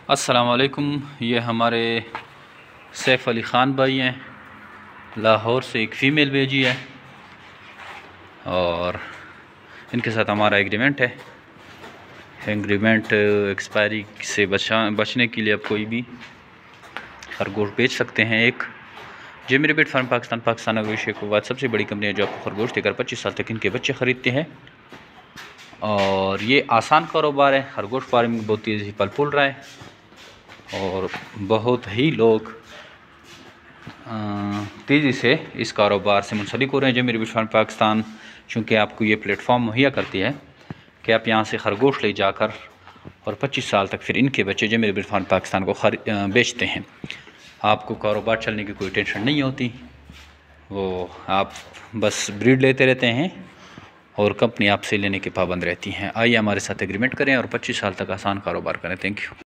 अस्सलाम वालेकुम। ये हमारे सैफ़ अली ख़ान भाई हैं, लाहौर से एक फ़ीमेल भेजी है और इनके साथ हमारा एग्रीमेंट है। एग्रीमेंट एक्सपायरी से बचने के लिए आप कोई भी खरगोश बेच सकते हैं। एक जे मेरे पेट फार्म पाकिस्तान अग्रोशे के बाद सबसे बड़ी कंपनी है जो आपको खरगोश देकर 25 साल तक इनके बच्चे ख़रीदते हैं और ये आसान कारोबार है। खरगोश फार्मिंग बहुत तेज़ी से फल फूल रहा है और बहुत ही लोग तेज़ी से इस कारोबार से मुंसलिक हो रहे हैं। जो मेरे पेट फार्म पाकिस्तान चूँकि आपको ये प्लेटफॉर्म मुहैया करती है कि आप यहाँ से खरगोश ले जाकर और 25 साल तक फिर इनके बच्चे जो मेरे पेट फार्म पाकिस्तान को बेचते हैं। आपको कारोबार चलने की कोई टेंशन नहीं होती, वो आप बस ब्रीड लेते रहते हैं और कंपनी आपसे लेने के पाबंद रहती हैं। आइए हमारे साथ एग्रीमेंट करें और 25 साल तक आसान कारोबार करें। Thank you.